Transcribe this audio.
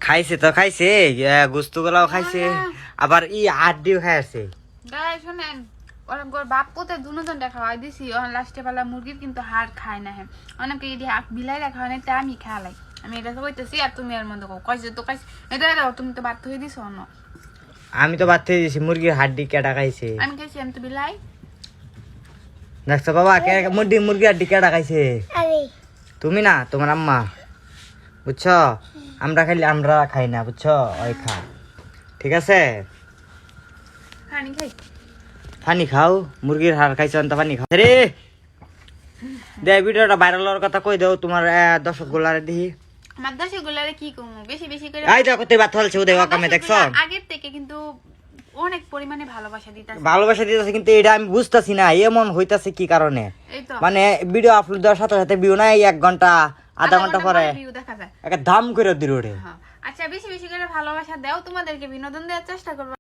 খাইছে তো খাইছে, গোস্ত গুলাও খাইছে, আবার ই আড্ডিও খাইছে। গায়ে শোনেন, ওরকম করে বাপ পোতে দুজনটা খাওয়াই দিছি, ওখানে লাস্টে পালা মুরগির কিন্তু হাড় খায় না। হ্যাঁ, অনেকে যদি বিলাই রাখা হয় না, তা আমি খাওয়ালাই। আমি এটা তো কইতেছি, আর তুমি এর মধ্যে কইছে তো কইছে এটা দাও, তুমি তো বাধ্য হয়ে দিছো অন্য। আমি তো বাদ থেকে দিয়েছি, মুরগির হাড্ডি কেটা খাইছে। আমি খাইছি, আমি তো বিলাই। দেখছো বাবা, মুরগির হাড্ডি কেটা খাইছে? তুমি না, তোমার আম্মা, বুঝছো? আমরা খাইলে আমরা খাই না, বুঝছো? ওই খা, ঠিক আছে? পানি খাই, পানি খাও, মুরগির হাড় খাইছো তো পানি খাও রে। দে ভিডিওটা ভাইরাল হওয়ার কথা কই দাও তোমার দর্শক গুলারে দেখি। আমার দশে গুলারে কি কমু, বেশি বেশি করে এই দেখো তুই বাত ফলছে ওদের কামে, দেখছো? আগের থেকে কিন্তু অনেক পরিমাণে ভালোবাসা দিতাছে। ভালোবাসা দিতেছে, কিন্তু এটা আমি বুঝতাছি না এমন হইতাছে কি কারণে। এই তো মানে ভিডিও আপলোড দেওয়ার সাথে সাথে ভিউ নাই, 1 ঘন্টা আধা ঘন্টা পরে ভিউ দেখা যায়। একটা দাম করে দিল ওরে। আচ্ছা, বেশি বেশি করে ভালোবাসা দাও, তোমাদেরকে বিনোদন দেওয়ার চেষ্টা করবো।